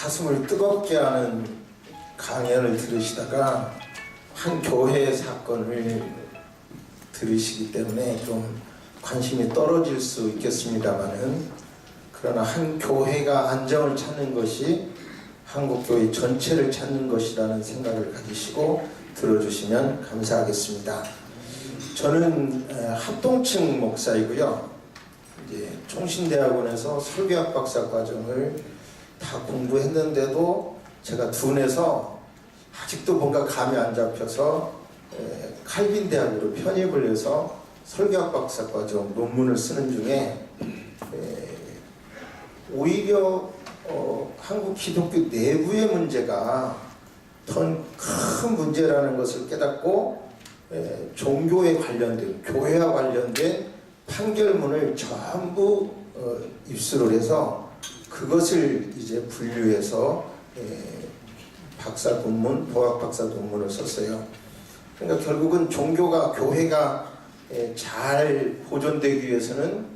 가슴을 뜨겁게 하는 강연을 들으시다가 한 교회 사건을 들으시기 때문에 좀 관심이 떨어질 수 있겠습니다만은, 그러나 한 교회가 안정을 찾는 것이 한국교회 전체를 찾는 것이라는 생각을 가지시고 들어주시면 감사하겠습니다. 저는 합동층 목사이고요. 이제 총신대학원에서 설교학 박사 과정을 다 공부했는데도 제가 둔해서 아직도 뭔가 감이 안 잡혀서 칼빈 대학으로 편입을 해서 설교학 박사 과정 논문을 쓰는 중에 오히려 한국 기독교 내부의 문제가 더 큰 문제라는 것을 깨닫고 종교에 관련된, 교회와 관련된 판결문을 전부 입수를 해서 그것을 이제 분류해서 박사 논문, 도학 박사 논문을 썼어요. 그러니까 결국은 종교가, 교회가 잘 보존되기 위해서는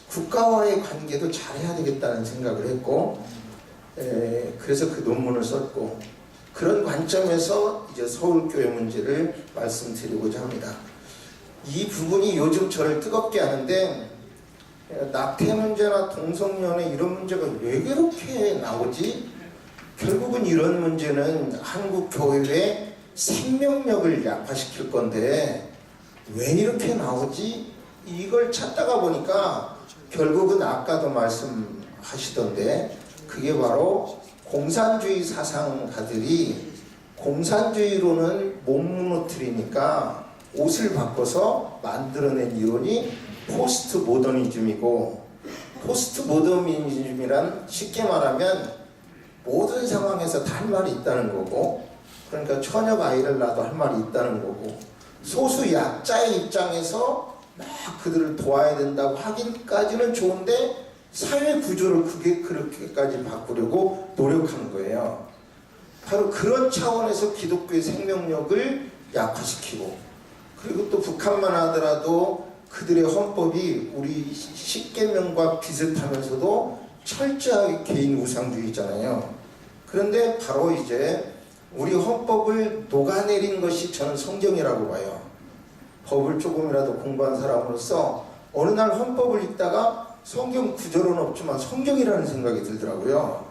국가와의 관계도 잘해야 되겠다는 생각을 했고, 그래서 그 논문을 썼고, 그런 관점에서 이제 서울교회 문제를 말씀드리고자 합니다. 이 부분이 요즘 저를 뜨겁게 하는데, 낙태 문제나 동성연애 이런 문제가 왜 그렇게 나오지? 결국은 이런 문제는 한국 교회의 생명력을 약화시킬 건데 왜 이렇게 나오지? 이걸 찾다가 보니까 결국은 아까도 말씀하시던데, 그게 바로 공산주의 사상가들이 공산주의로는 못 무너뜨리니까 옷을 바꿔서 만들어낸 이론이 포스트 모더니즘이고, 포스트 모더니즘이란 쉽게 말하면 모든 상황에서 다 할 말이 있다는 거고, 그러니까 처녀가 아이를 낳아도 할 말이 있다는 거고, 소수 약자의 입장에서 막 그들을 도와야 된다고 하기까지는 좋은데 사회 구조를 그렇게까지 바꾸려고 노력하는 거예요. 바로 그런 차원에서 기독교의 생명력을 약화시키고, 그리고 또 북한만 하더라도 그들의 헌법이 우리 십계명과 비슷하면서도 철저하게 개인 우상주의잖아요. 그런데 바로 이제 우리 헌법을 녹아내린 것이 저는 성경이라고 봐요. 법을 조금이라도 공부한 사람으로서 어느 날 헌법을 읽다가 성경 구절은 없지만 성경이라는 생각이 들더라고요.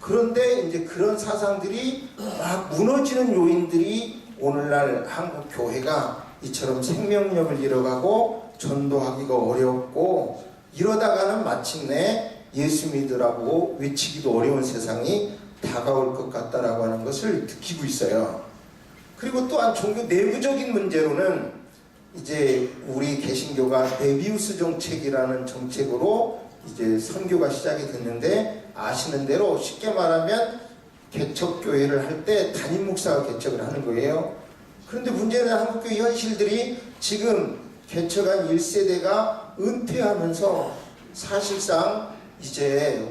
그런데 이제 그런 사상들이 막 무너지는 요인들이 오늘날 한국 교회가 이처럼 생명력을 잃어가고 전도하기가 어렵고, 이러다가는 마침내 예수 믿으라고 외치기도 어려운 세상이 다가올 것 같다라고 하는 것을 느끼고 있어요. 그리고 또한 종교 내부적인 문제로는 이제 우리 개신교가 메비우스 정책이라는 정책으로 이제 선교가 시작이 됐는데, 아시는 대로 쉽게 말하면 개척교회를 할 때 담임 목사가 개척을 하는 거예요. 그런데 문제는 한국교회 현실들이 지금 개척한 1세대가 은퇴하면서 사실상 이제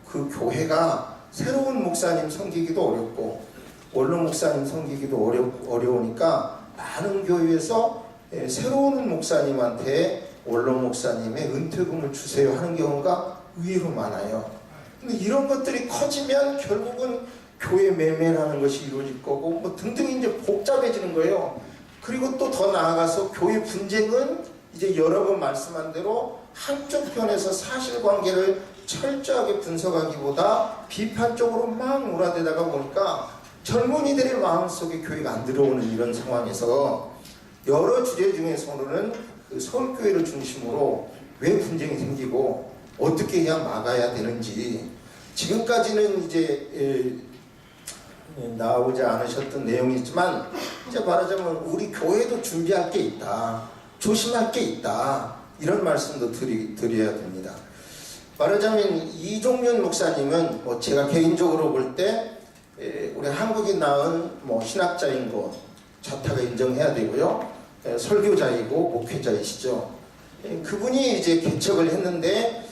그 교회가 새로운 목사님 섬기기도 어렵고 원로 목사님 섬기기도 어려우니까 많은 교회에서 새로운 목사님한테 원로 목사님의 은퇴금을 주세요 하는 경우가 의외로 많아요. 근데 이런 것들이 커지면 결국은 교회 매매라는 것이 이루어질 거고 뭐 등등 이제 복잡해지는 거예요. 그리고 또 더 나아가서 교회 분쟁은 이제 여러 번 말씀한 대로 한쪽 편에서 사실관계를 철저하게 분석하기보다 비판적으로 막 몰아대다가 보니까 젊은이들의 마음속에 교회가 안 들어오는 이런 상황에서 여러 주제 중에서는 그 서울교회를 중심으로 왜 분쟁이 생기고 어떻게 해야 막아야 되는지, 지금까지는 이제 나오지 않으셨던 내용이지만 이제 말하자면 우리 교회도 준비할 게 있다, 조심할 게 있다, 이런 말씀도 드려야 됩니다. 말하자면 이종윤 목사님은 뭐 제가 개인적으로 볼 때 우리 한국이 낳은 뭐 신학자인 거 자타가 인정해야 되고요. 설교자이고 목회자이시죠. 그분이 이제 개척을 했는데,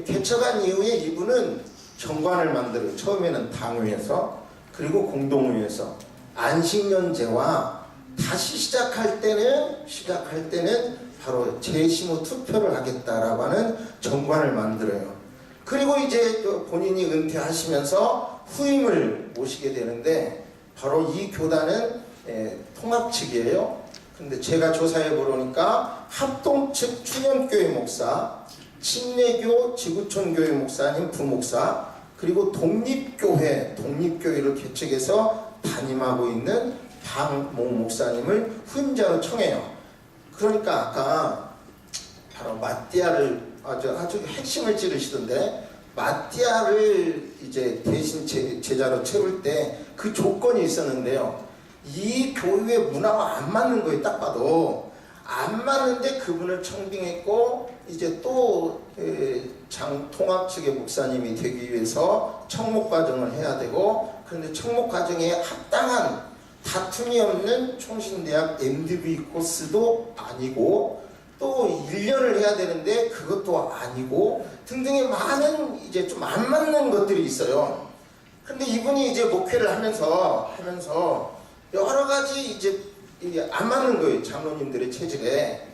개척한 이후에 이분은 정관을 만들어요. 처음에는 당회에서, 그리고 공동회에서 안식년제와 다시 시작할 때는 바로 재심호 투표를 하겠다라고 하는 정관을 만들어요. 그리고 이제 본인이 은퇴하시면서 후임을 모시게 되는데 바로 이 교단은 통합 측이에요. 근데 제가 조사해 보니까 합동 측 충현교회 목사, 침례교 지구촌교회 목사님 부목사, 그리고 독립교회를 개척해서 담임하고 있는 박모 목사님을 후임자로 청해요. 그러니까 아까 바로 마띠아를 아주 핵심을 찌르시던데, 마띠아를 이제 대신 제자로 채울 때 그 조건이 있었는데요. 이 교회의 문화와 안 맞는 거예요. 딱 봐도 안 맞는데 그분을 청빙했고, 이제 또 통합 측의 목사님이 되기 위해서 청목 과정을 해야 되고, 그런데 청목 과정에 합당한 다툼이 없는 총신대학 MDB 코스도 아니고, 또 1년을 해야 되는데 그것도 아니고 등등의 많은 이제 좀 안 맞는 것들이 있어요. 근데 이분이 이제 목회를 하면서 여러 가지 이제 안 맞는 거예요. 장로님들의 체질에.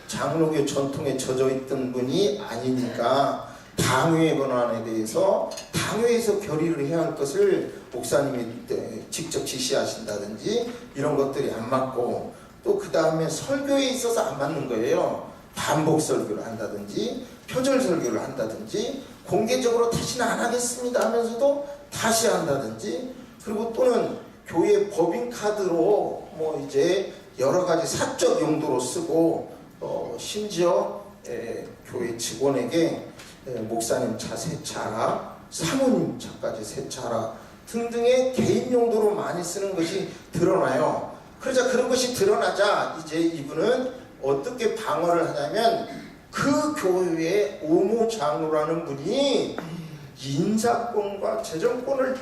장로교 전통에 젖어 있던 분이 아니니까 당회 권한에 대해서 당회에서 결의를 해야 할 것을 목사님이 직접 지시하신다든지 이런 것들이 안 맞고, 또 그 다음에 설교에 있어서 안 맞는 거예요. 반복 설교를 한다든지 표절 설교를 한다든지 공개적으로 다시는 안 하겠습니다 하면서도 다시 한다든지, 그리고 또는 교회 법인카드로 뭐 이제 여러 가지 사적 용도로 쓰고, 심지어 교회 직원에게 목사님 차 세차라, 사모님 차까지 세차라 등등의 개인 용도로 많이 쓰는 것이 드러나요. 그러자 그런 것이 드러나자 이제 이분은 어떻게 방어를 하냐면, 그 교회의 오모 장로라는 분이 인사권과 재정권을 다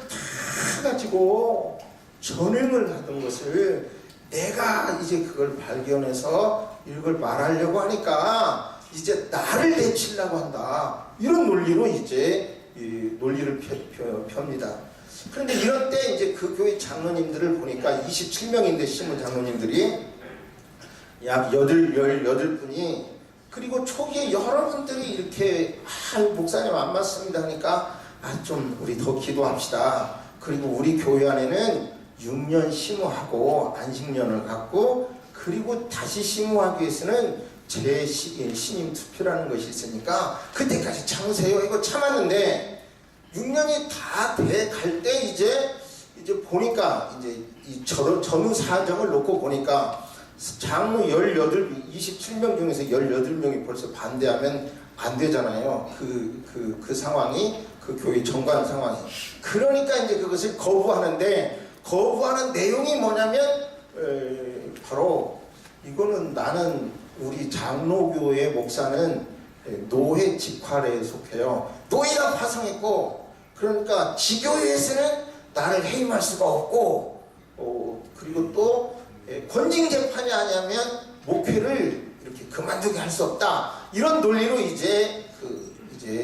가지고 전횡을 하던 것을 내가 이제 그걸 발견해서 이걸 말하려고 하니까 이제 나를 내치려고 한다, 이런 논리로 이제 논리를 펴니다. 그런데 이런 때 이제 그 교회 장로님들을 보니까 27명인데 신문 장로님들이 약 18분이, 그리고 초기에 여러분들이 이렇게 목사님 안 맞습니다 하니까 좀 우리 더 기도합시다. 그리고 우리 교회 안에는 6년 심우하고 안식년을 갖고, 그리고 다시 심우하기 위해서는 신임 투표라는 것이 있으니까 그때까지 참으세요. 이거 참았는데 6년이 다 돼 갈 때 이제 보니까 이제 이 전후 사정을 놓고 보니까 장로 27명 중에서 18명이 벌써 반대하면 안 되잖아요. 그 상황이, 그 교회 정관 상황이. 그러니까 이제 그것을 거부하는데, 거부하는 내용이 뭐냐면 바로 이거는 나는 우리 장로교회 목사는 노회 직화례에 속해요. 노예가 파송했고, 그러니까 지교회에서는 나를 해임할 수가 없고, 그리고 또 권징 재판이 아니면 목회를 이렇게 그만두게 할 수 없다, 이런 논리로 이제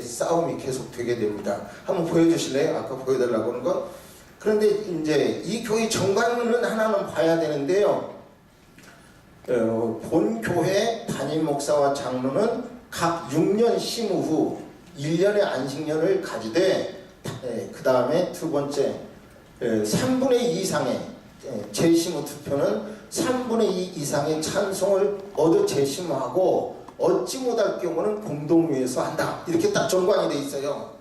싸움이 계속 되게 됩니다. 한번 보여주실래요? 아까 보여달라고 하는 거. 그런데 이제 이 교회 정관은 하나는 봐야 되는데요. 본 교회 담임 목사와 장로는 각 6년 심의 후 1년의 안식년을 가지되, 그 다음에 두 번째 3분의 2 이상의 재심의 투표는 3분의 2 이상의 찬송을 얻어 재심하고, 얻지 못할 경우는 공동위에서 한다, 이렇게 딱 정관이 돼 있어요.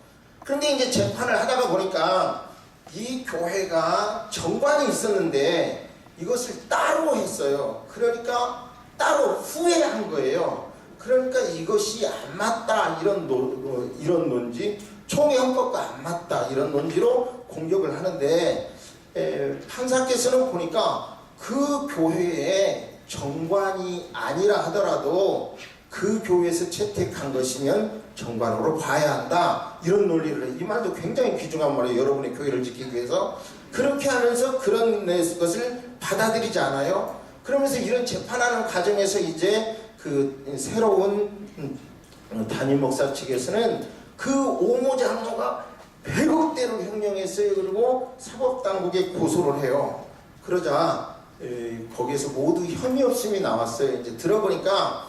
그런데 이제 재판을 하다가 보니까 이 교회가 정관이 있었는데 이것을 따로 했어요. 그러니까 따로 후회한 거예요. 그러니까 이것이 안 맞다, 이런 논지, 총회 헌법과 안 맞다, 이런 논지로 공격을 하는데, 판사께서는 보니까 그 교회의 정관이 아니라 하더라도 그 교회에서 채택한 것이면 정관으로 봐야 한다, 이런 논리를, 이 말도 굉장히 귀중한 말이에요. 여러분의 교회를 지키기 위해서. 그렇게 하면서 그런 것을 받아들이지 않아요. 그러면서 이런 재판하는 과정에서 이제 그 새로운 담임 목사 측에서는 그 오모 장로가 100억대를 횡령했어요. 그리고 사법당국에 고소를 해요. 그러자 거기에서 모두 혐의 없음이 나왔어요. 이제 들어보니까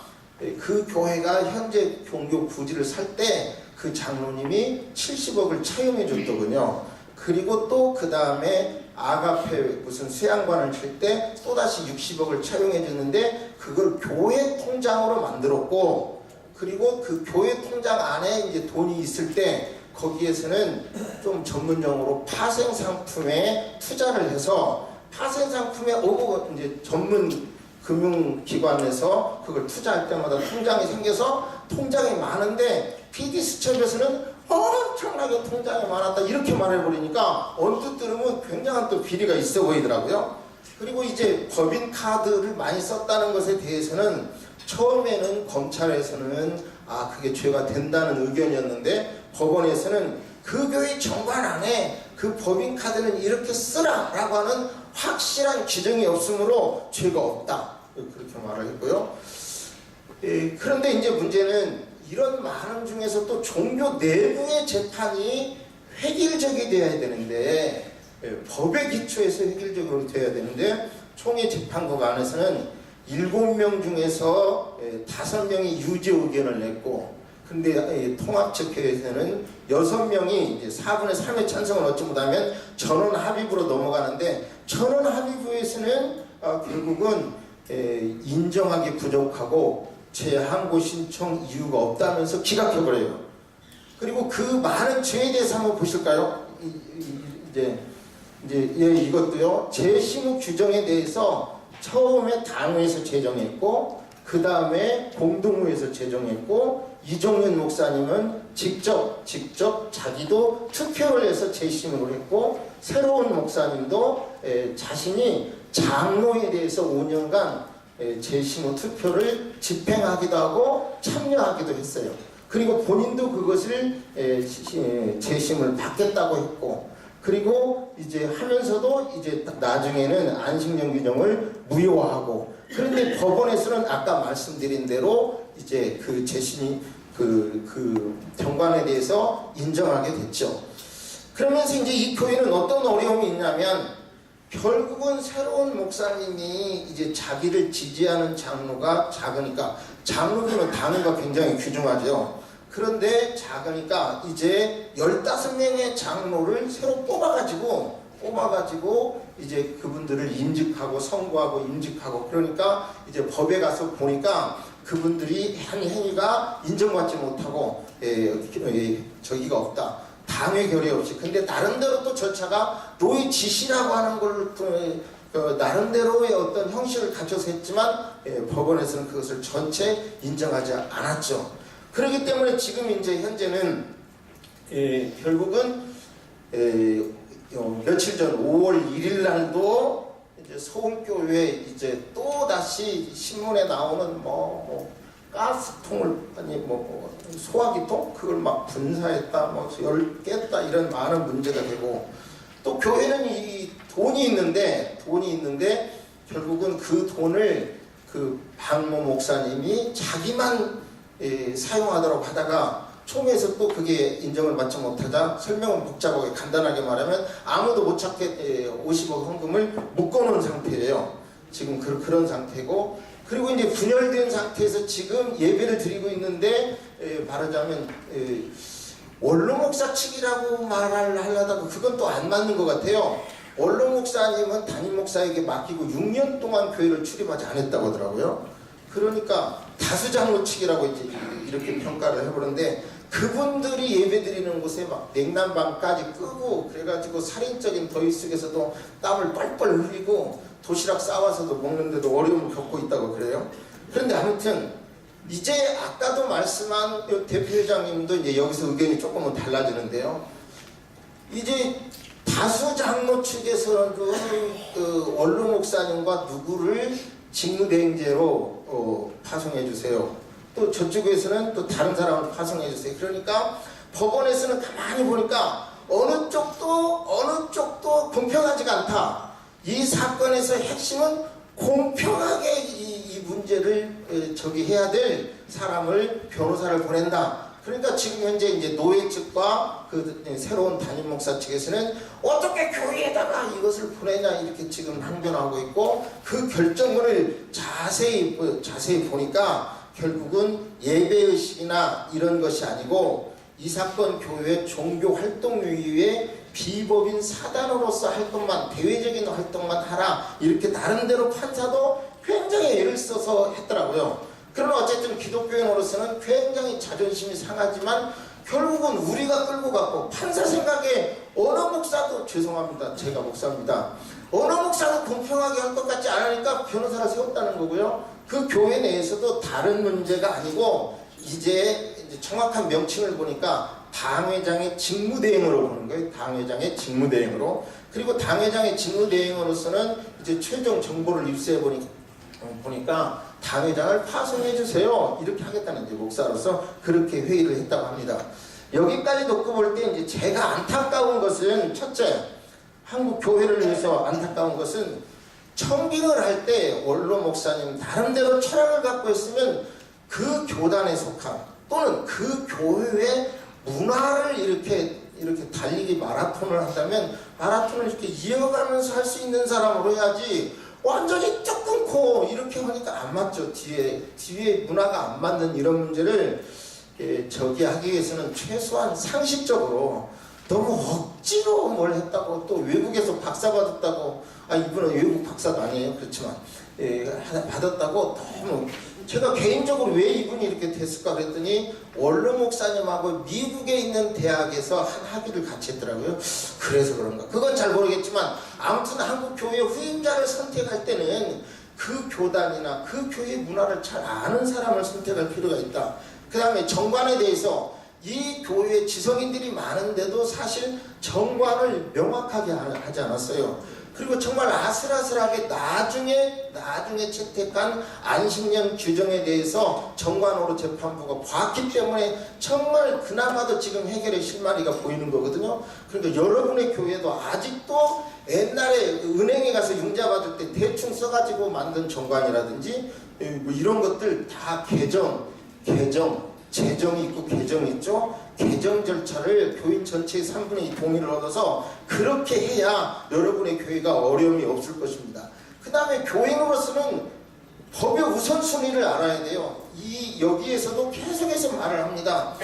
그 교회가 현재 종교 부지를 살 때 그 장로님이 70억을 차용해 줬더군요. 그리고 또 그 다음에 아가페 무슨 수양관을 칠 때 또다시 60억을 차용해 줬는데 그걸 교회 통장으로 만들었고, 그리고 그 교회 통장 안에 이제 돈이 있을 때 거기에서는 좀 전문용어로 파생 상품에 투자를 해서 파생 상품에 이제 전문 금융기관에서 그걸 투자할 때마다 통장이 생겨서 통장이 많은데 PD수첩에서는 엄청나게 통장이 많았다 이렇게 말해버리니까 언뜻 들으면 굉장한 또 비리가 있어 보이더라고요. 그리고 이제 법인카드를 많이 썼다는 것에 대해서는 처음에는 검찰에서는 그게 죄가 된다는 의견이었는데 법원에서는 그 교회 정관 안에 그 법인카드는 이렇게 쓰라라고 하는 확실한 규정이 없으므로 죄가 없다 그렇게 말을 했고요. 그런데 이제 문제는 이런 많은 중에서 또 종교 내부의 재판이 획일적이 되어야 되는데 법의 기초에서 획일적으로 되어야 되는데 총회 재판국 안에서는 7명 중에서 5명이 유죄 의견을 냈고, 근데 통합측회에서는 6명이 이제 4분의 3의 찬성을 얻지 못하면 전원 합의부로 넘어가는데, 전원 합의부에서는 결국은 인정하기 부족하고 재항고 신청 이유가 없다면서 기각해버려요. 그리고 그 많은 죄에 대해서 한번 보실까요? 이것도요. 재심의 규정에 대해서 처음에 당회에서 제정했고, 그 다음에 공동회에서 제정했고, 이종윤 목사님은 직접 자기도 투표를 해서 재심을 했고, 새로운 목사님도 자신이 장로에 대해서 5년간 재심의 투표를 집행하기도 하고 참여하기도 했어요. 그리고 본인도 그것을 재심을 받겠다고 했고, 그리고 이제 하면서도 이제 나중에는 안식년 규정을 무효화하고, 그런데 법원에서는 아까 말씀드린 대로 이제 그 재심이 그 정관에 대해서 인정하게 됐죠. 그러면서 이제 이 교회는 어떤 어려움이 있냐면, 결국은 새로운 목사님이 이제 자기를 지지하는 장로가 작으니까, 장로교는 단위가 굉장히 귀중하죠. 그런데 작으니까 이제 15명의 장로를 새로 뽑아가지고 이제 그분들을 임직하고 선고하고 임직하고, 그러니까 이제 법에 가서 보니까 그분들이 한 행위가 인정받지 못하고 저기가 없다. 당회 결의 없이. 근데 나름대로 또 절차가 로이 지시라고 하는 걸 나름대로의 어떤 형식을 갖춰서 했지만 법원에서는 그것을 전체 인정하지 않았죠. 그렇기 때문에 지금 이제 현재는 결국은 며칠 전 5월 1일 날도 이제 서울교회 이제 또 다시 신문에 나오는 가스통을 소화기통 그걸 막 분사했다, 열겠다 이런 많은 문제가 되고, 또 교회는 이 돈이 있는데 결국은 그 돈을 그 박모 목사님이 자기만 사용하도록 하다가 총회에서 또 그게 인정을 받지 못하자, 설명은 복잡하게 간단하게 말하면 아무도 못 찾게 50억 헌금을 묶어놓은 상태예요. 지금 그런 상태고, 그리고 이제 분열된 상태에서 지금 예배를 드리고 있는데 말하자면 원로 목사 측이라고 말을 하려다가 그건 또 안 맞는 것 같아요. 원로 목사님은 담임 목사에게 맡기고 6년 동안 교회를 출입하지 않았다고 하더라고요. 그러니까 다수장로 측이라고 이제 이렇게 평가를 해보는데, 그분들이 예배드리는 곳에 막 냉난방까지 끄고 그래가지고 살인적인 더위 속에서도 땀을 뻘뻘 흘리고 도시락 싸와서도 먹는데도 어려움을 겪고 있다고 그래요. 그런데 아무튼 이제 아까도 말씀한 대표회장님도 이제 여기서 의견이 조금은 달라지는데요. 이제 다수 장로 측에서는 그 원로 목사님과 누구를 직무대행제로 파송해 주세요. 또 저쪽에서는 또 다른 사람을 파송해 주세요. 그러니까 법원에서는 가만히 보니까 어느 쪽도 공평하지가 않다. 이 사건에서 핵심은 공평하게 이 문제를 해야 될 사람을 변호사를 보낸다. 그러니까 지금 현재 이제 노예 측과 그 새로운 담임 목사 측에서는 어떻게 교회에다가 이것을 보내냐 이렇게 지금 항변하고 있고, 그 결정문을 자세히 보니까 결국은 예배의식이나 이런 것이 아니고 이 사건 교회 종교 활동 유의에 비법인 사단으로서 할 것만, 대외적인 활동만 하라, 이렇게 나름대로 판사도 굉장히 애를 써서 했더라고요. 그러나 어쨌든 기독교인으로서는 굉장히 자존심이 상하지만 결국은 우리가 끌고 갔고, 판사 생각에 어느 목사도, 죄송합니다, 제가 목사입니다, 어느 목사도 공평하게 할 것 같지 않으니까 변호사를 세웠다는 거고요. 그 교회 내에서도 다른 문제가 아니고 이제 정확한 명칭을 보니까 당회장의 직무대행으로 보는 거예요. 당회장의 직무대행으로. 그리고 당회장의 직무대행으로서는 이제 최종 정보를 입수해 보니까 당회장을 파송해 주세요, 이렇게 하겠다는, 이제 목사로서 그렇게 회의를 했다고 합니다. 여기까지 놓고 볼 때 이제 제가 안타까운 것은, 첫째, 한국 교회를 위해서 안타까운 것은 청빙을 할 때 원로 목사님 나름대로 철학을 갖고 있으면 그 교단에 속한 또는 그 교회의 문화를 이렇게 달리기 마라톤을 한다면 마라톤을 이렇게 이어가면서 할 수 있는 사람으로 해야지, 완전히 쭉 끊고 이렇게 하니까 안 맞죠. 뒤에 문화가 안 맞는 이런 문제를 저기 하기 위해서는 최소한 상식적으로, 너무 억지로 뭘 했다고, 또 외국에서 박사 받았다고, 이분은 외국 박사도 아니에요, 그렇지만 받았다고 너무, 제가 개인적으로 왜 이분이 이렇게 됐을까 그랬더니 원로 목사님하고 미국에 있는 대학에서 한 학위를 같이 했더라고요. 그래서 그런가, 그건 잘 모르겠지만 아무튼 한국 교회 후임자를 선택할 때는 그 교단이나 그 교회 문화를 잘 아는 사람을 선택할 필요가 있다. 그 다음에 정관에 대해서, 이 교회에 지성인들이 많은데도 사실 정관을 명확하게 하지 않았어요. 그리고 정말 아슬아슬하게 나중에 채택한 안식년 규정에 대해서 정관으로 재판부가 봤기 때문에 정말 그나마도 지금 해결의 실마리가 보이는 거거든요. 그러니까 여러분의 교회도 아직도 옛날에 은행에 가서 융자 받을 때 대충 써가지고 만든 정관이라든지 뭐 이런 것들 다 재정이 있고 개정이 있죠. 개정 절차를 교인 전체의 3분의 2 동의를 얻어서 그렇게 해야 여러분의 교회가 어려움이 없을 것입니다. 그 다음에 교인으로서는 법의 우선순위를 알아야 돼요. 여기에서도 계속해서 말을 합니다.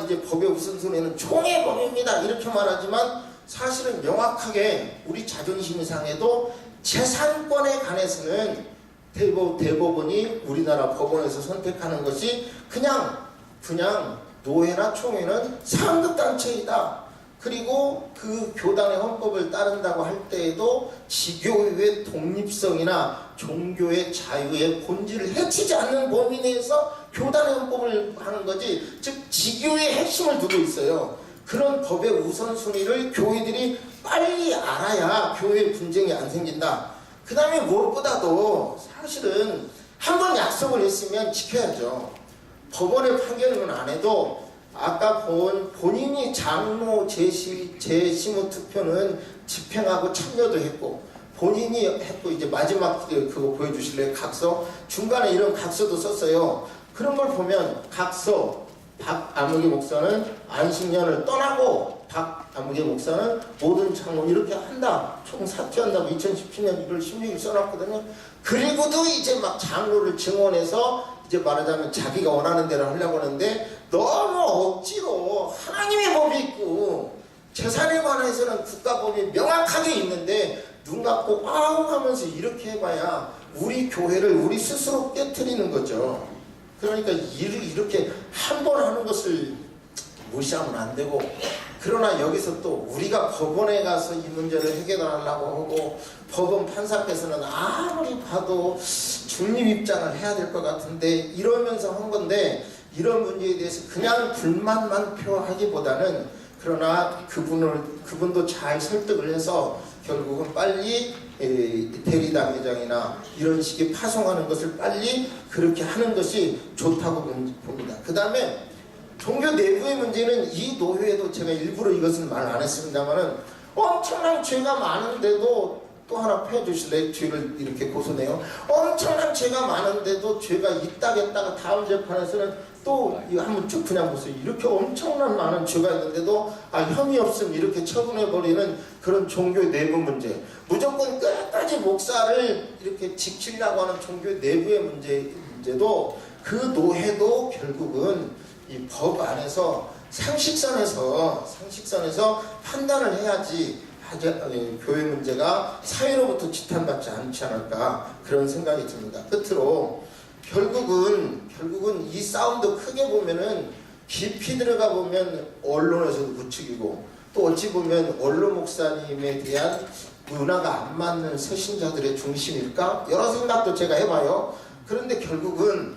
이제 법의 우선순위는 총의 법입니다, 이렇게 말하지만 사실은 명확하게 우리 자존심이 상해도 재산권에 관해서는 대법원이, 우리나라 법원에서 선택하는 것이 그냥 노회나 총회는 상급단체이다. 그리고 그 교단의 헌법을 따른다고 할 때에도 지교의 독립성이나 종교의 자유의 본질을 해치지 않는 범위 내에서 교단의 헌법을 하는 거지, 즉 지교의 핵심을 두고 있어요. 그런 법의 우선순위를 교회들이 빨리 알아야 교회의 분쟁이 안 생긴다. 그 다음에 무엇보다도 사실은 한번 약속을 했으면 지켜야죠. 법원의 판결은 안 해도 아까 본인이 장로 재심의 투표는 집행하고 참여도 했고 본인이 했고, 이제 마지막 그거 보여주실래요? 각서 중간에 이런 각서도 썼어요. 그런 걸 보면 각서, 박아무개 목사는 안식년을 떠나고 박아무개 목사는 모든 창문 이렇게 한다, 총 사퇴한다고 2017년 1월 16일 써놨거든요. 그리고도 이제 막 장로를 증언해서 이제 말하자면 자기가 원하는 대로 하려고 하는데, 너무 억지로 하나님의 법이 있고 재산에 관해서는 국가법이 명확하게 있는데 눈 감고 아웅 하면서 이렇게 해봐야 우리 교회를 우리 스스로 깨트리는 거죠. 그러니까 이렇게 한 번 하는 것을 무시하면 안 되고, 그러나 여기서 또 우리가 법원에 가서 이 문제를 해결하려고 하고 법원 판사께서는 아무리 봐도 중립 입장을 해야 될 것 같은데 이러면서 한 건데, 이런 문제에 대해서 그냥 불만만 표하기보다는, 그러나 그분도 잘 설득을 해서 결국은 빨리 대리당회장이나 이런 식의 파송하는 것을 빨리 그렇게 하는 것이 좋다고 봅니다. 그 다음에 종교 내부의 문제는, 이 노회에도 제가 일부러 이것은 말 안 했습니다만은 엄청난 죄가 많은데도, 또 하나 펴주실래요? 죄를 이렇게 고소내요. 엄청난 죄가 많은데도 죄가 있다겠다가 다음 재판에서는 또 이거 한번 쭉 그냥 보세요. 이렇게 엄청난 많은 죄가 있는데도 혐의 없음 이렇게 처분해버리는 그런 종교 내부 문제, 무조건 끝까지 목사를 이렇게 지키려고 하는 종교 내부의 문제도, 그 노회도 결국은 이 법 안에서 상식선에서 판단을 해야지 교회 문제가 사회로부터 지탄받지 않지 않을까 그런 생각이 듭니다. 끝으로 결국은 이 싸움도 크게 보면은 깊이 들어가 보면 언론에서도 부추기고 또 어찌 보면 원로 목사님에 대한 문화가 안 맞는 새신자들의 중심일까? 여러 생각도 제가 해봐요. 그런데 결국은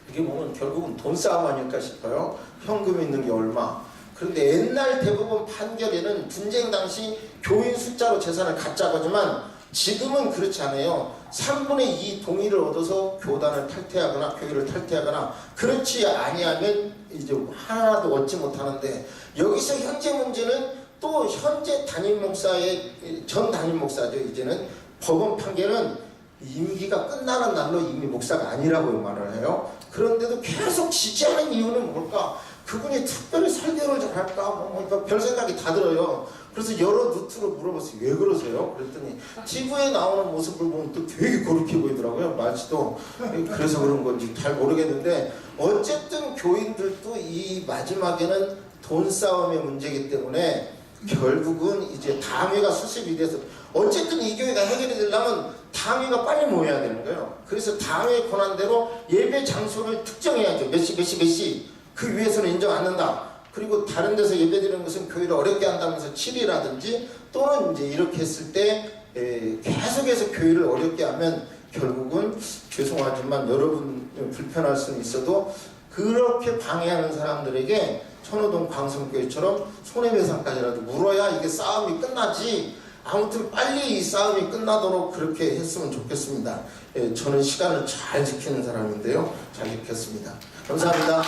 이게 보면 결국은 돈 싸움 아닐까 싶어요. 현금 있는 게 얼마. 그런데 옛날 대부분 판결에는 분쟁 당시 교인 숫자로 재산을 갖자고 하지만 지금은 그렇지 않아요. 3분의 2 동의를 얻어서 교단을 탈퇴하거나 교회를 탈퇴하거나 그렇지 아니하면 이제 하나도 얻지 못하는데 여기서 현재 문제는 또 현재 담임 목사의 전 담임 목사죠. 이제는 법원 판결은 임기가 끝나는 날로 이미 목사가 아니라고 말을 해요. 그런데도 계속 지지하는 이유는 뭘까? 그분이 특별히 설교를 잘할까? 별 생각이 다 들어요. 그래서 여러 루트로 물어봤어요. 왜 그러세요? 그랬더니 TV에 나오는 모습을 보면 또 되게 거룩해 보이더라고요. 말치도. 그래서 그런 건지 잘 모르겠는데 어쨌든 교인들도 이 마지막에는 돈 싸움의 문제이기 때문에 결국은 이제 당회가 수습이 돼서 어쨌든 이 교회가 해결이 되려면 당회가 빨리 모여야 되는 거예요. 그래서 당회 권한대로 예배 장소를 특정해야죠. 몇 시 그 위에서는 인정 안 한다. 그리고 다른 데서 예배드리는 것은 교회를 어렵게 한다면서 7이라든지 또는 이제 이렇게 했을 때 계속해서 교회를 어렵게 하면 결국은 죄송하지만 여러분 불편할 수는 있어도 그렇게 방해하는 사람들에게 천호동 광성교회처럼 손해배상까지라도 물어야 이게 싸움이 끝나지. 아무튼 빨리 이 싸움이 끝나도록 그렇게 했으면 좋겠습니다. 저는 시간을 잘 지키는 사람인데요. 잘 지켰습니다. 감사합니다.